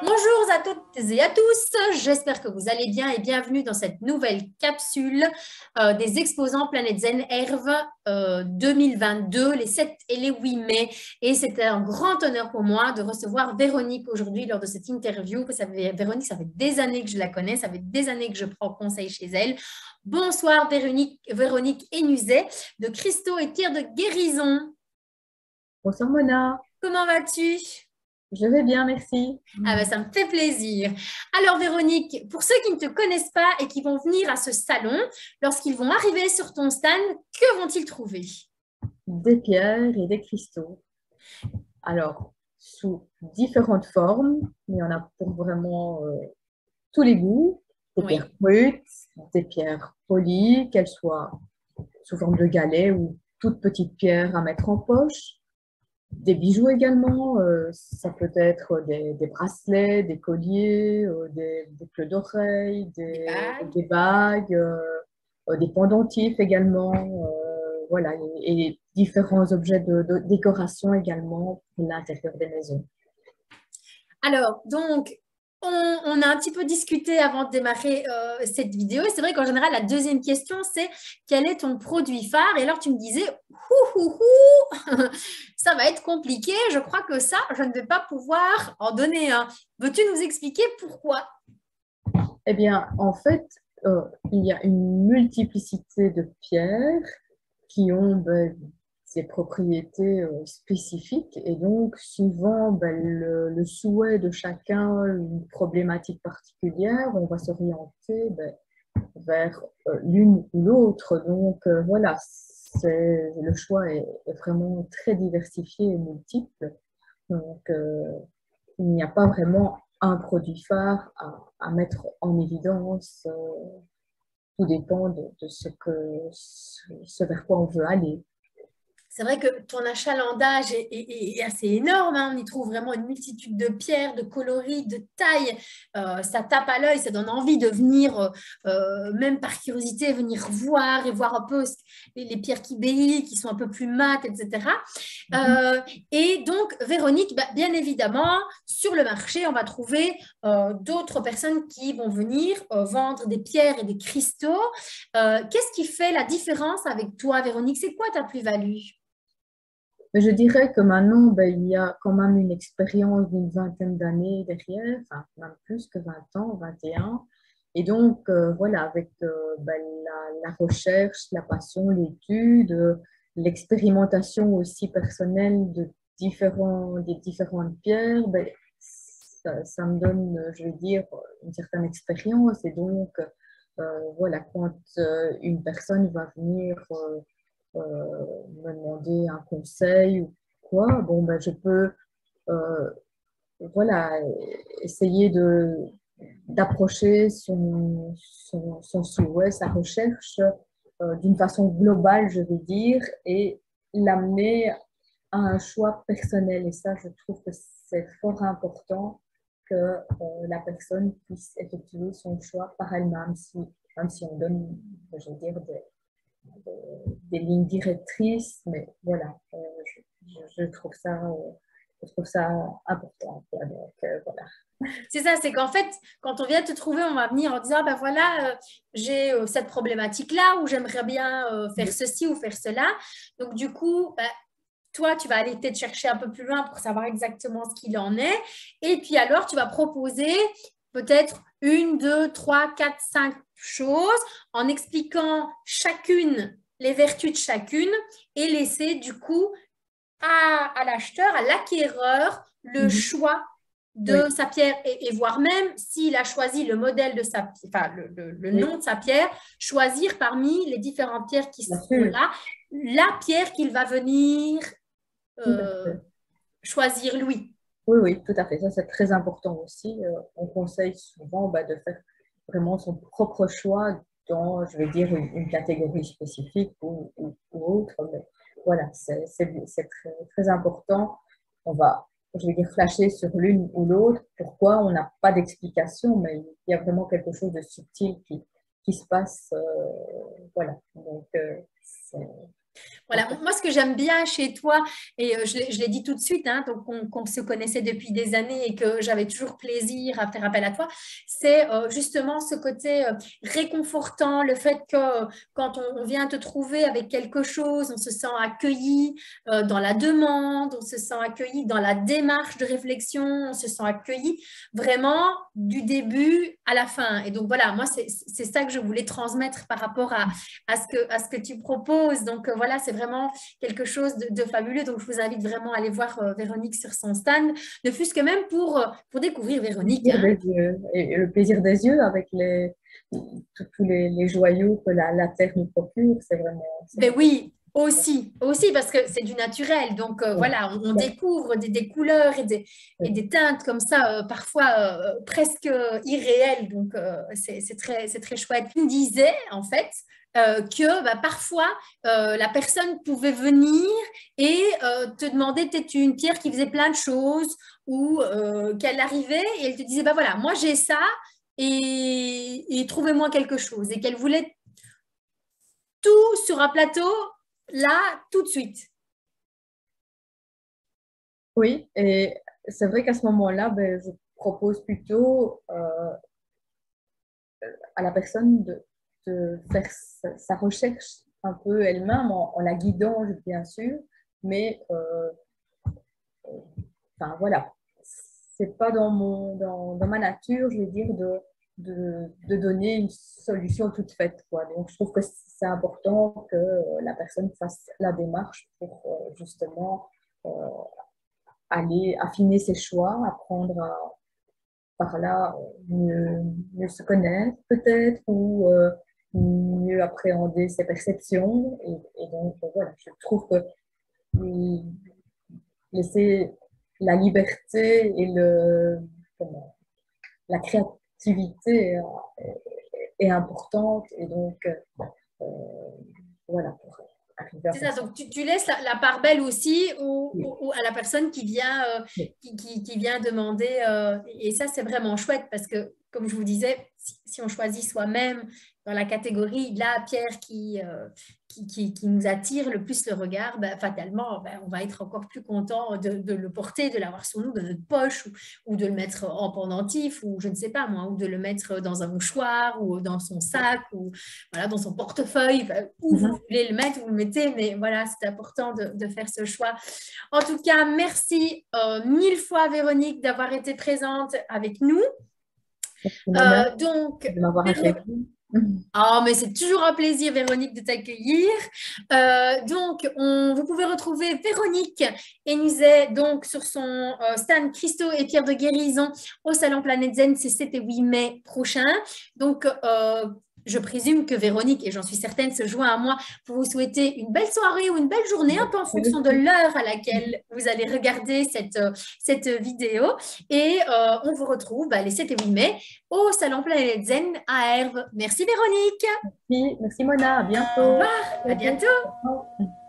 Bonjour à toutes et à tous, j'espère que vous allez bien et bienvenue dans cette nouvelle capsule des exposants Planète Zen Herve 2022, les 7 et les 8 mai. Et c'était un grand honneur pour moi de recevoir Véronique aujourd'hui lors de cette interview. Véronique, ça fait des années que je la connais, ça fait des années que je prends conseil chez elle. Bonsoir Véronique Hénuzet de Cristaux et Pierre de Guérison. Bonsoir Mona, Comment vas-tu? je vais bien, merci. Ah ben, ça me fait plaisir. Alors Véronique, pour ceux qui ne te connaissent pas et qui vont venir à ce salon, lorsqu'ils vont arriver sur ton stand, que vont-ils trouver? Des pierres et des cristaux. Alors, sous différentes formes, il y en a pour vraiment tous les goûts. Des pierres Oui. brutes, des pierres polies, qu'elles soient sous forme de galets ou toutes petites pierres à mettre en poche. Des bijoux également, ça peut être des bracelets, des colliers, des boucles d'oreilles, Des bagues. des bagues, des pendentifs également, voilà, et différents objets de décoration également pour l'intérieur des maisons. Alors, donc, on a un petit peu discuté avant de démarrer cette vidéo. Et c'est vrai qu'en général, la deuxième question, c'est quel est ton produit phare? Et alors, tu me disais, ça va être compliqué. Je crois que ça, je ne vais pas pouvoir en donner un. Veux-tu nous expliquer pourquoi? Eh bien, en fait, il y a une multiplicité de pierres qui ont ces propriétés spécifiques et donc suivant le souhait de chacun, une problématique particulière, on va s'orienter vers l'une ou l'autre. Donc voilà, le choix est vraiment très diversifié et multiple. Donc il n'y a pas vraiment un produit phare à mettre en évidence. Tout dépend de ce vers quoi on veut aller. C'est vrai que ton achalandage est assez énorme, hein. On y trouve vraiment une multitude de pierres, de coloris, de tailles. Ça tape à l'œil, ça donne envie de venir, même par curiosité, venir voir et voir un peu les pierres qui brillent, qui sont un peu plus mates, etc. Euh, et donc, Véronique, bah, bien évidemment, sur le marché, on va trouver d'autres personnes qui vont venir vendre des pierres et des cristaux. Qu'est-ce qui fait la différence avec toi, Véronique? C'est quoi ta plus-value? Mais je dirais que maintenant, il y a quand même une expérience d'une vingtaine d'années derrière, enfin même plus que 20 ans, 21. Et donc, voilà, avec la recherche, la passion, l'étude, l'expérimentation aussi personnelle de des différentes pierres, ça me donne, je veux dire, une certaine expérience. Et donc, voilà, quand une personne va venir me demander un conseil ou quoi, bon, je peux euh, voilà, essayer d'approcher son souhait, sa recherche d'une façon globale, je vais dire, et l'amener à un choix personnel. Et ça, je trouve que c'est fort important que la personne puisse effectuer son choix par elle-même, même si on donne, je veux dire, des lignes directrices, mais voilà, je trouve ça important, quoi. Donc, voilà. C'est ça, c'est qu'en fait, quand on vient te trouver, on va venir en disant, ah ben voilà, j'ai cette problématique-là ou j'aimerais bien faire ceci ou faire cela. Donc, du coup, bah, toi, tu vas aller peut-être chercher un peu plus loin pour savoir exactement ce qu'il en est. Et puis alors, tu vas proposer peut-être une, deux, trois, quatre, cinq choses en expliquant chacune, les vertus de chacune et laisser du coup à l'acheteur, à l'acquéreur, le Mhm. choix Oui, de sa pierre et voire même s'il a choisi le modèle de sa enfin le oui, nom de sa pierre, choisir parmi les différentes pierres qui bien sont sûr, là, la pierre qu'il va venir tout à euh, fait. choisir lui. Oui, oui, tout à fait. Ça, c'est très important aussi. On conseille souvent de faire vraiment son propre choix dans, je vais dire, une catégorie spécifique ou autre. Mais voilà, c'est très important. On va, je vais dire, flasher sur l'une ou l'autre. Pourquoi? On n'a pas d'explication, mais il y a vraiment quelque chose de subtil qui se passe. Voilà. Donc, Voilà, moi ce que j'aime bien chez toi, et je l'ai dit tout de suite, hein, donc qu'on se connaissait depuis des années et que j'avais toujours plaisir à faire appel à toi, c'est justement ce côté réconfortant, le fait que quand on vient te trouver avec quelque chose, on se sent accueilli dans la demande, on se sent accueilli dans la démarche de réflexion, on se sent accueilli vraiment du début à la fin. Et donc voilà, moi c'est ça que je voulais transmettre par rapport à ce que tu proposes. Donc voilà, c'est vraiment quelque chose de fabuleux. Donc je vous invite vraiment à aller voir Véronique sur son stand, ne fût-ce que même pour découvrir Véronique. Plaisir Hein. des yeux. Et le plaisir des yeux avec tous les joyaux que la terre nous procure, c'est vraiment. Ben oui, aussi parce que c'est du naturel. Donc Voilà. voilà, on découvre des couleurs et des teintes comme ça, parfois presque irréelles. Donc c'est très chouette. Tu me disais en fait que bah, parfois la personne pouvait venir et te demander peut-être une pierre qui faisait plein de choses ou qu'elle arrivait et elle te disait bah voilà, moi j'ai ça et trouvez-moi quelque chose et qu'elle voulait tout sur un plateau, là, tout de suite. Oui, et c'est vrai qu'à ce moment-là, ben, je propose plutôt à la personne de faire sa recherche un peu elle-même en la guidant, bien sûr, mais enfin voilà, c'est pas dans ma nature, je vais dire, de donner une solution toute faite, quoi. Donc, je trouve que c'est important que la personne fasse la démarche pour justement euh, aller affiner ses choix, apprendre par là mieux se connaître peut-être ou mieux appréhender ses perceptions. Et donc, voilà, je trouve que laisser la liberté et la créativité est importante. Et donc, euh, voilà, pour arriver à C'est faire ça, ça. donc tu laisses la part belle aussi Oui. à la personne qui vient, Oui. qui vient demander. Et ça, c'est vraiment chouette parce que, comme je vous disais, si on choisit soi-même dans la catégorie la pierre qui nous attire le plus le regard, ben, fatalement, ben, on va être encore plus content de le porter, de l'avoir sur nous, dans notre poche ou de le mettre en pendentif ou je ne sais pas moi, ou de le mettre dans un mouchoir ou dans son sac ou voilà, dans son portefeuille, où vous voulez le mettre, vous le mettez, mais voilà, c'est important de faire ce choix. En tout cas, merci mille fois Véronique d'avoir été présente avec nous. Mona, Donc, de m'avoir accueilli. oh, mais c'est toujours un plaisir, Véronique, de t'accueillir. Donc, vous pouvez retrouver Véronique Enuzet donc sur son stand Cristaux et pierres de guérison au Salon Planète Zen, c'est 7 et 8 mai prochain. Donc, je présume que Véronique, et j'en suis certaine, se joint à moi pour vous souhaiter une belle soirée ou une belle journée, un peu en fonction de l'heure à laquelle vous allez regarder cette vidéo. Et on vous retrouve les 7 et 8 mai au Salon Planète Zen à Herve. Merci Véronique. Merci, merci Mona, à Au bientôt. revoir, à bientôt.